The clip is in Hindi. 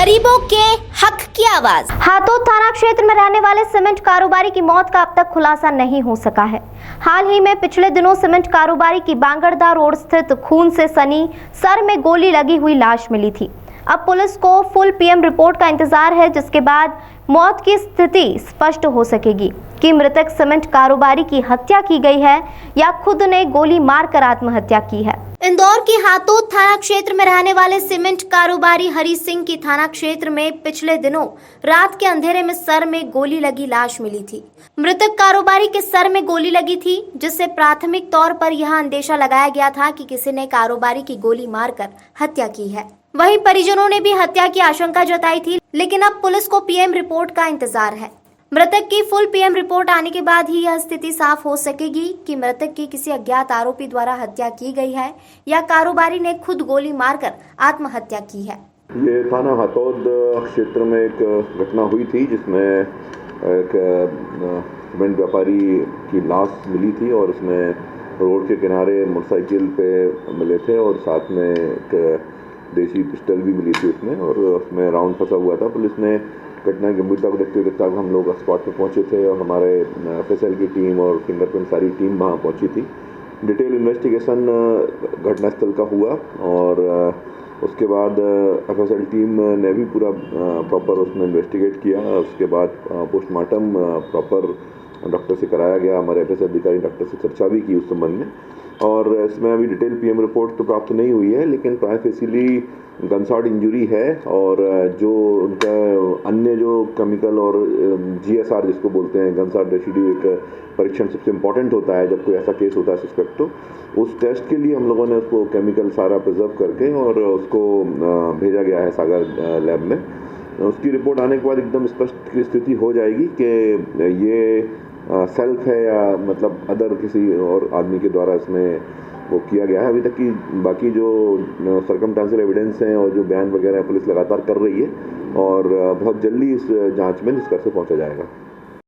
गरीबों के हक की आवाज। हातोद थाना क्षेत्र में रहने वाले सीमेंट कारोबारी की मौत का अब तक खुलासा नहीं हो सका है। हाल ही में पिछले दिनों सीमेंट कारोबारी की बांगरदा रोड स्थित खून से सनी सर में गोली लगी हुई लाश मिली थी। अब पुलिस को फुल पीएम रिपोर्ट का इंतजार है, जिसके बाद मौत की स्थिति स्पष्ट हो सकेगी कि मृतक सीमेंट कारोबारी की हत्या की गई है या खुद ने गोली मारकर आत्महत्या की है। इंदौर के हातोद थाना क्षेत्र में रहने वाले सीमेंट कारोबारी हरी सिंह की थाना क्षेत्र में पिछले दिनों रात के अंधेरे में सर में गोली लगी लाश मिली थी। मृतक कारोबारी के सर में गोली लगी थी, जिससे प्राथमिक तौर पर यह अंदेशा लगाया गया था कि किसी ने कारोबारी की गोली मारकर हत्या की है। वहीं परिजनों ने भी हत्या की आशंका जताई थी, लेकिन अब पुलिस को पीएम रिपोर्ट का इंतजार है। मृतक की फुल पीएम रिपोर्ट आने के बाद ही यह स्थिति साफ हो सकेगी कि मृतक की किसी अज्ञात आरोपी द्वारा हत्या की गई है या कारोबारी ने खुद गोली मारकर आत्महत्या की है। ये थाना हातौद क्षेत्र में एक घटना हुई थी, जिसमें एक सीमेंट व्यापारी की लाश मिली थी और उसमें रोड के किनारे मोटरसाइकिल पे मिले थे और साथ में एक देसी पिस्टल भी मिली थी उसमें, और उसमें राउंड फंसा हुआ था। पुलिस ने घटना की गंभीरता को देखते हुए हम लोग स्पॉट पे पहुंचे थे और हमारे एफएसएल की टीम और फिंगरप्रिंट सारी टीम वहां पहुंची थी। डिटेल इन्वेस्टिगेशन घटनास्थल का हुआ और उसके बाद एफएसएल टीम ने भी पूरा प्रॉपर उसमें इन्वेस्टिगेट किया। उसके बाद पोस्टमार्टम प्रॉपर डॉक्टर से कराया गया। हमारे एफएसएल अधिकारी डॉक्टर से चर्चा भी की उस संबंध में, और इसमें अभी डिटेल पीएम रिपोर्ट तो प्राप्त नहीं हुई है, लेकिन प्राय फेसिली गनशॉट इंजरी है और जो उनका अन्य जो केमिकल और जीएसआर जिसको बोलते हैं गनशॉट रेसिड्यू, एक परीक्षण सबसे इम्पॉर्टेंट होता है जब कोई ऐसा केस होता है सस्पेक्ट, तो उस टेस्ट के लिए हम लोगों ने उसको केमिकल सारा प्रिजर्व करके और उसको भेजा गया है सागर लैब में। उसकी रिपोर्ट आने के बाद एकदम स्पष्ट स्थिति हो जाएगी कि ये सेल्फ है या मतलब अदर किसी और आदमी के द्वारा इसमें वो किया गया है। अभी तक की बाकी जो सर्कमस्टेंशियल एविडेंस हैं और जो बयान वगैरह पुलिस लगातार कर रही है और बहुत जल्दी इस जांच में निष्कर्ष पे पहुंचा जाएगा।